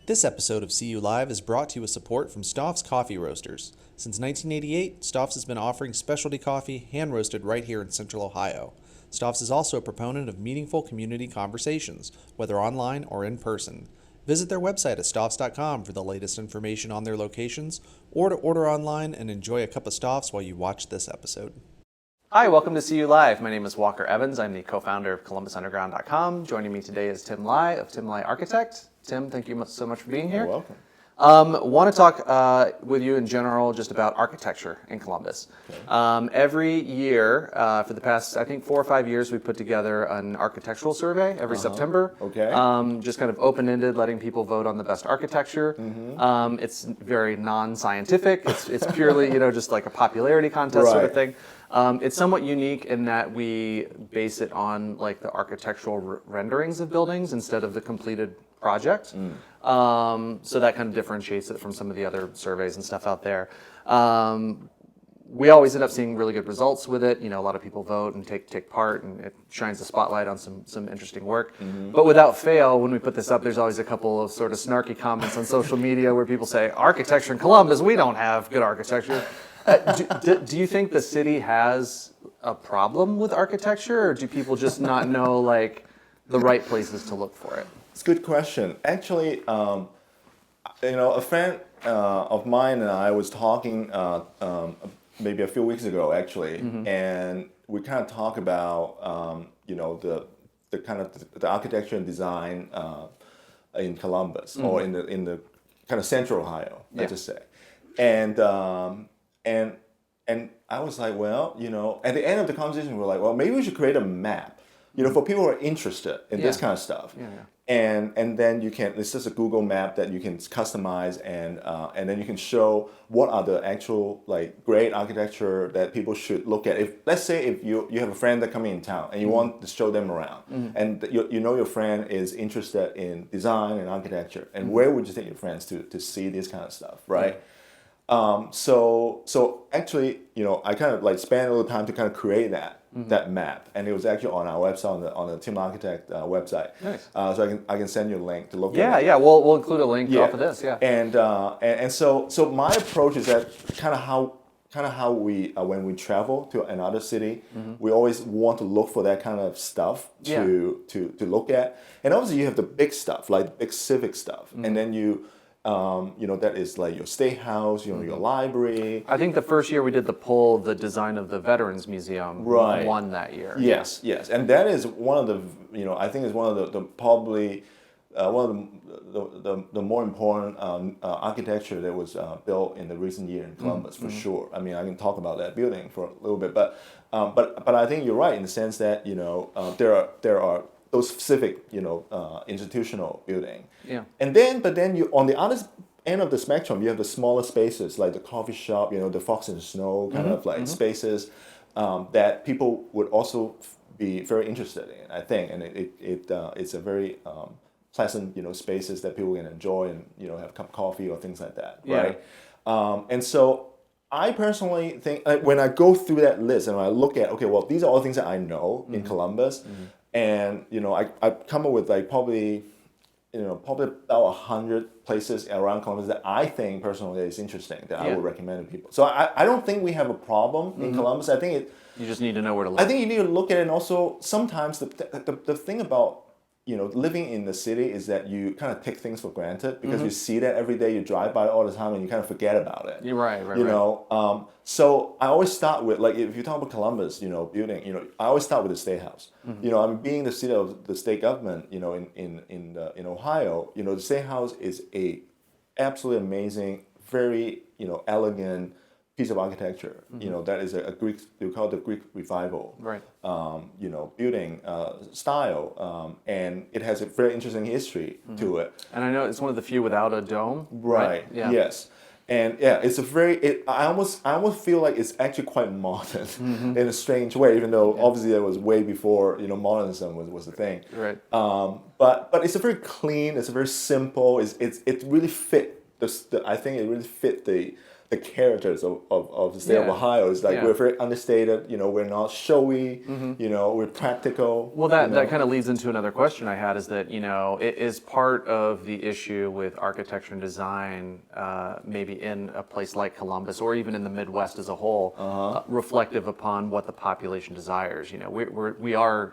This episode of CU Live is brought to you with support from Stoff's Coffee Roasters. Since 1988, Stoff's has been offering specialty coffee hand-roasted right here in Central Ohio. Stoff's is also a proponent of meaningful community conversations, whether online or in person. Visit their website at stoffs.com for the latest information on their locations, or to order online and enjoy a cup of Stoff's while you watch this episode. Hi, welcome to CU Live. My name is Walker Evans. I'm the co-founder of ColumbusUnderground.com. Joining me today is Tim Lai of Tim Lai Architect. Tim, thank you so much for being here. You're welcome. Want to talk with you in general just about architecture in Columbus. Okay. Every year, for the past, I think 4 or 5 years, we put together an architectural survey every September. Okay. Just kind of open-ended, letting people vote on the best architecture. Mm-hmm. It's very non-scientific. It's purely, just like a popularity contest sort of thing. It's somewhat unique in that we base it on like the architectural renderings of buildings instead of the completed project. So that kind of differentiates it from some of the other surveys and stuff out there. We always end up seeing really good results with it. A lot of people vote and take part, and it shines a spotlight on some interesting work. Mm-hmm. But without fail, when we put this up, there's always a couple of sort of snarky comments on social media where people say, architecture in Columbus, we don't have good architecture. Do you think the city has a problem with architecture, or do people just not know like the right places to look for it? It's a good question. Actually, a friend of mine and I was talking maybe a few weeks ago, actually, and we kind of talk about the kind of the architecture and design in Columbus or in the kind of Central Ohio, let's just say, and I was like, well, at the end of the conversation, we're like, well, maybe we should create a map, for people who are interested in this kind of stuff. Yeah. And then it's just a Google map that you can customize, and then you can show what are the actual like great architecture that people should look at. Let's say if you have a friend that coming in town and you want to show them around, and your friend is interested in design and architecture, and where would you take your friends to see this kind of stuff, right? So actually, I kind of like spent a little time to kind of create that map, and it was actually on our website, on the Tim Architect website. Nice. So I can send you a link to look at it. Yeah, we'll include a link off of this. Yeah. And so my approach is that kind of how we when we travel to another city, we always want to look for that kind of stuff to look at. And obviously you have the big stuff, like big civic stuff, and then you. That is like your state house, your library. I think the first year we did the poll, the design of the Veterans Museum won that year. Yes, and that is one of the, I think is one of the probably one of the more important architecture that was built in the recent year in Columbus, for sure. I mean, I can talk about that building for a little bit, but I think you're right in the sense that there are those civic, institutional building. Yeah. But then you on the other end of the spectrum, you have the smaller spaces like the coffee shop, the Fox and the Snow kind of like spaces that people would also be very interested in, I think, and it's a very pleasant, spaces that people can enjoy and have a cup of coffee or things like that, right? And so I personally think when I go through that list and I look at these are all things that I know in Columbus. And I come up with like probably about 100 places around Columbus that I think personally is interesting that I would recommend to people. So I don't think we have a problem in Columbus. I think you just need to know where to look. I think you need to look at it, and also sometimes the thing about living in the city is that you kind of take things for granted because you see that every day, you drive by it all the time, and you kind of forget about it. You're right. So I always start with, like, if you talk about Columbus, building, I always start with the State House. Being the seat of the state government, in Ohio, the State House is a absolutely amazing, very, elegant piece of architecture, that is a Greek, we call it the Greek Revival, right? Building style, and it has a very interesting history to it. And I know it's one of the few without a dome, right? Yeah. Yes, and it's a very. I almost feel like it's actually quite modern in a strange way, even though obviously that was way before modernism was the thing. Right. But it's a very clean. It's a very simple. It really fit. I think it really fit the the characters of the state of Yeah. Ohio. It's like Yeah. we're very understated. We're not showy. We're practical. Well, that kind of leads into another question I had is that, it is part of the issue with architecture and design, maybe in a place like Columbus or even in the Midwest as a whole, reflective upon what the population desires. We are,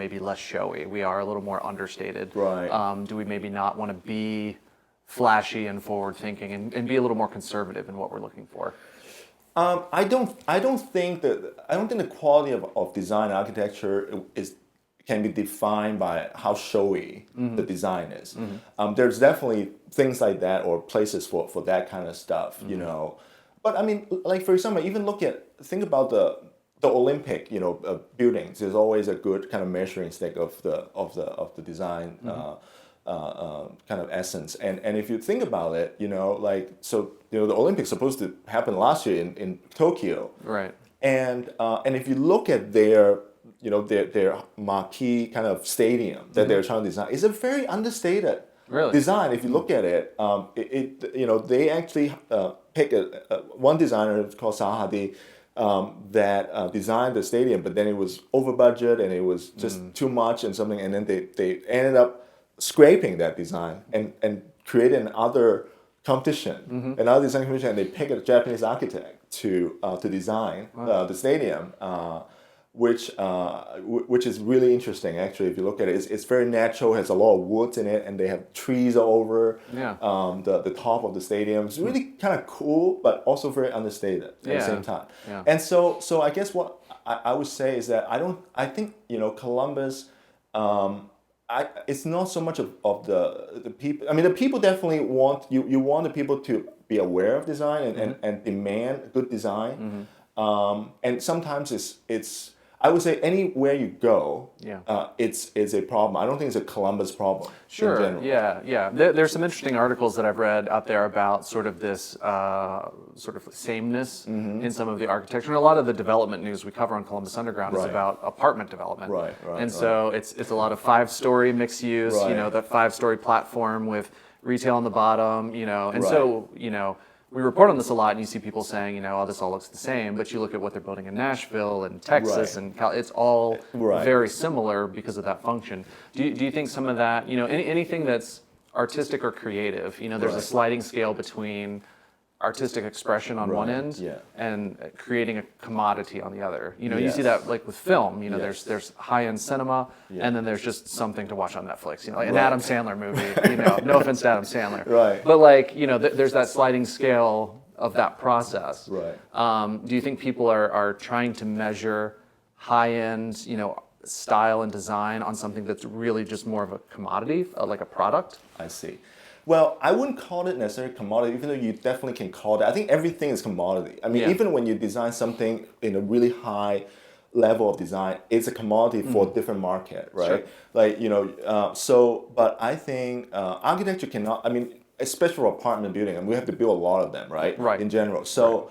maybe less showy. We are a little more understated. Right. Do we maybe not want to be flashy and forward thinking and be a little more conservative in what we're looking for? I don't think the quality of design and architecture can be defined by how showy the design is. There's definitely things like that or places for that kind of stuff, But I mean, like for example, think about the Olympic, buildings. There's always a good kind of measuring stick of the design. Kind of essence. And if you think about it, the Olympics supposed to happen last year in Tokyo. Right. And if you look at their marquee kind of stadium that they're trying to design, it's a very understated design. If you look at it, they actually pick one designer called Zaha Hadid that designed the stadium, but then it was over budget and it was just too much and something, and then they ended up scraping that design and created another competition, another design competition, and they picked a Japanese architect to design the stadium, which is really interesting actually. If you look at it, it's very natural, has a lot of woods in it, and they have trees all over the top of the stadium. It's really kind of cool, but also very understated at the same time. Yeah. And so I guess what I would say is that I think Columbus. It's not so much of the people. I mean, the people definitely want you want the people to be aware of design and demand good design. And sometimes it's I would say anywhere you go, it's a problem. I don't think it's a Columbus problem. Sure. In general. Yeah. There's some interesting articles that I've read out there about sort of this sort of sameness in some of the architecture, and a lot of the development news we cover on Columbus Underground is about apartment development. Right. And so it's a lot of 5-story mixed use. Right. That 5-story platform with retail on the bottom. And so we report on this a lot, and you see people saying, oh, this all looks the same, but you look at what they're building in Nashville and Texas and it's all very similar because of that function. Do you think some of that, anything that's artistic or creative, there's a sliding scale between artistic expression on one end and creating a commodity on the other. You see that like with film, there's high-end cinema and then there's just something to watch on Netflix, like an Adam Sandler movie, no offense to Adam Sandler. Right. But like, there's that sliding scale of that process. Right. Do you think people are trying to measure high-end, style and design on something that's really just more of a commodity, like a product? I see. Well, I wouldn't call it necessarily commodity, even though you definitely can call it. I think everything is commodity. I mean, even when you design something in a really high level of design, it's a commodity for a different market, right? Sure. Like, but I think architecture cannot, I mean, especially for apartment building, and we have to build a lot of them, right? Right. In general. So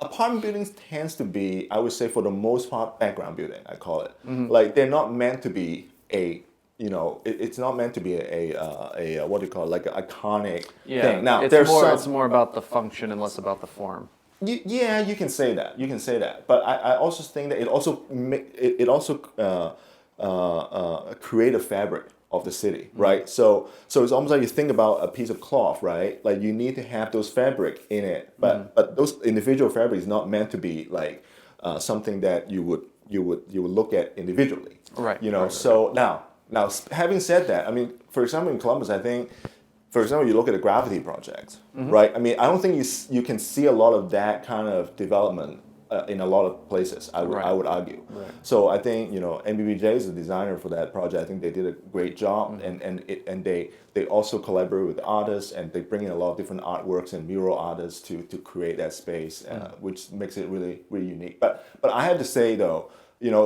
apartment buildings tends to be, I would say for the most part, background building, I call it. Like, they're not meant to be it's not meant to be a what do you call it, like an iconic thing. Now, it's more about the function and less about the form. Yeah, you can say that. You can say that. But I also think that it also create a fabric of the city, right? So it's almost like you think about a piece of cloth, right? Like you need to have those fabric in it, but those individual fabric is not meant to be like something that you would look at individually, right? So now, having said that, I mean, for example, in Columbus, I think, for example, you look at the Gravity project, right? I mean, I don't think you can see a lot of that kind of development in a lot of places. I would argue. Right. So I think NBBJ is the designer for that project. I think they did a great job, and they also collaborate with artists, and they bring in a lot of different artworks and mural artists to create that space, which makes it really really unique. But I have to say though,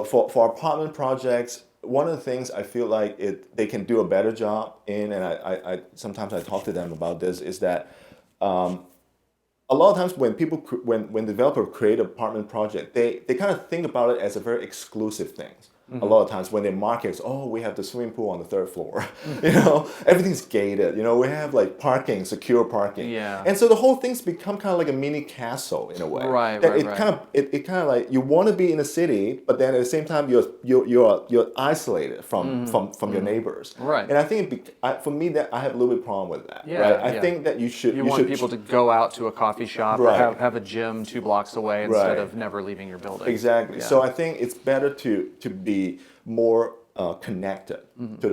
for apartment projects, one of the things I feel like they can do a better job in, and I sometimes I talk to them about this, is that a lot of times when developers create an apartment project, they kind of think about it as a very exclusive thing. a lot of times when they market, oh, we have the swimming pool on the third floor. You know, everything's gated. You know, we have like parking, secure parking. Yeah. And so the whole thing's become kind of like a mini castle in a way. Right, That right, it right. kind of like you want to be in a city, but then at the same time you're isolated from your neighbors. Right. And I think for me that I have a little bit problem with that. Yeah, right. I yeah. think that you You want should people to go out to a coffee shop Right. or have a gym 2 blocks away instead Right. of never leaving your building. Exactly. Yeah. So I think it's better to be more connected to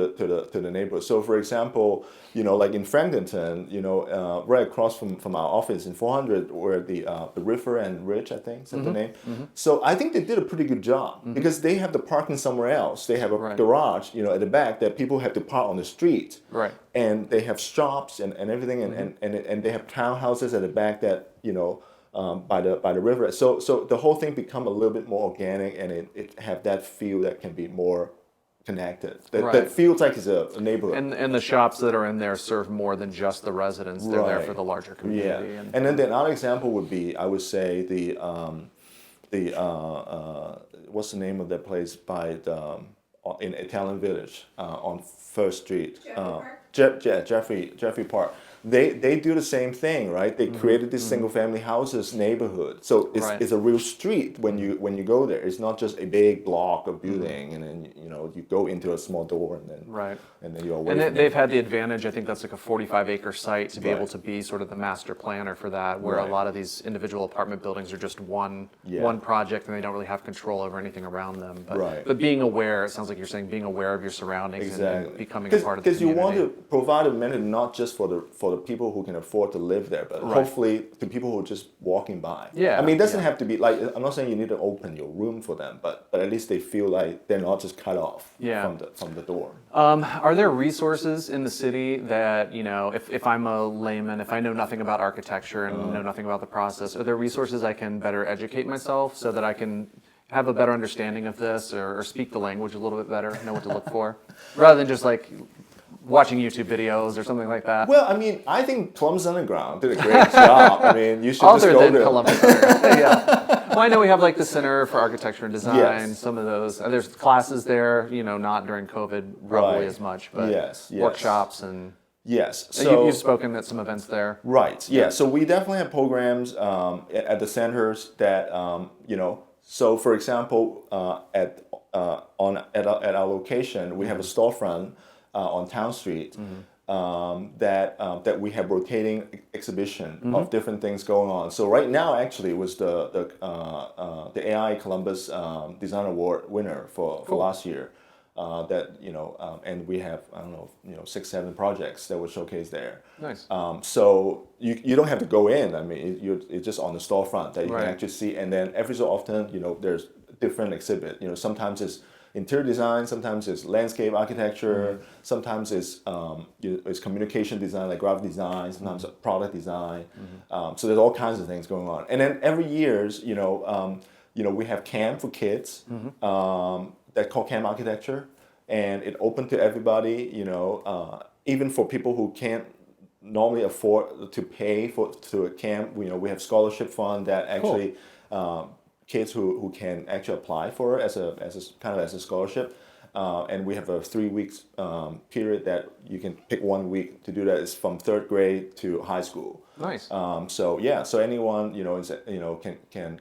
the neighborhood. So for example, you know, like in Franklinton, you know, right across from our office in 400, where the River and Ridge, I think, is that the name. So I think they did a pretty good job because they have the parking somewhere else. They have a Right. garage, you know, at the back that people have to park on the street. Right. And they have shops and everything, and they have townhouses at the back that, you know, by the river. So the whole thing become a little bit more organic, and it have that feel that can be more connected. That Right. feels like it's a neighborhood. And the shops that are in there serve more than just the residents. They're there Right. for the larger Yeah. community. And then another example would be, I would say the what's the name of that place by the in Italian Village on First Street? Jeffrey Park. They do the same thing, right? They created this single family houses neighborhood. So Right. it's a real street when you go there. It's not just a big block of building, and then you know you go into a small door and then Right. and then you're away. And from they've had the advantage, I think that's like a 45-acre site to be Right. able to be sort of the master planner for that, where Right. a lot of these individual apartment buildings are just one project and they don't really have control over anything around them. But, Right. but being aware, it sounds like you're saying being aware of your surroundings and becoming a part of the Because you community. want to provide amenity not just for the people who can afford to live there, but Right. hopefully the people who are just walking by. Yeah, I mean, it doesn't yeah. have to be like, I'm not saying you need to open your room for them, but at least they feel like they're not just cut off Yeah. from the door. Are there resources in the city that, you know, if I'm a layman, if I know nothing about architecture and know nothing about the process, are there resources I can better educate myself so that I can have a better understanding of this or speak the language a little bit better, know what to look for, rather than just like watching YouTube videos or something like that? Well, I mean, I think Columbus Underground did a great job. I mean, you should just Other go than there. Columbus. Yeah. Well, I know we have like the Center for Architecture and Design, Yes. some of those. There's classes there, you know, not during COVID probably Right. as much, but Yes, yes. workshops and Yes. you've spoken at some events there. Right. Yeah. So we definitely have programs at the centers that you know. So for example, at our location, we have a storefront on Town Street that we have rotating exhibition of different things going on. So right now, actually, it was the AI Columbus Design Award winner for last year. That you know, and we have I don't know, you know, 6-7 projects that were showcased there. Nice. So you don't have to go in. I mean, it's just on the storefront that you Right. can actually see. And then every so often, you know, there's different exhibit. You know, sometimes it's interior design, sometimes it's landscape architecture, sometimes it's it's communication design like graphic design, sometimes product design. So there's all kinds of things going on. And then every year's, you know, we have camp for kids. That called Camp Architecture, and it open to everybody. You know, even for people who can't normally afford to pay to a camp. You know, we have scholarship fund that actually kids who can actually apply for it as a scholarship. And we have a 3 weeks period that you can pick 1 week to do that. It's from 3rd grade to high school. Nice. So anyone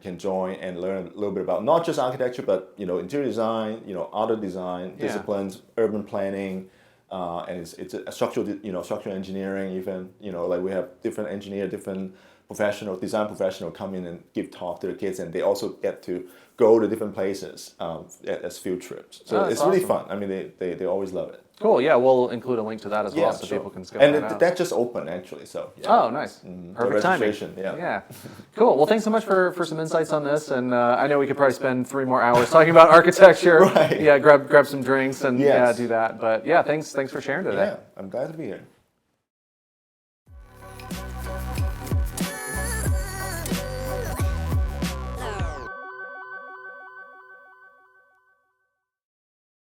can join and learn a little bit about not just architecture, but interior design, other design disciplines, urban planning, and it's a structural engineering even. Like we have different different design professional come in and give talk to the kids, and they also get to go to different places as field trips. So it's really fun. I mean, they always love it. Cool. Yeah, we'll include a link to that as well, so sure. people can scope and that out. that just opened actually. So yeah. Oh, nice. Perfect timing. Registration, yeah. Cool. Well, thanks so much for some insights on this, and I know we could probably spend 3 more hours talking about architecture. Right. Yeah, grab some drinks and Yes. do that. But yeah, thanks for sharing today. Yeah, I'm glad to be here.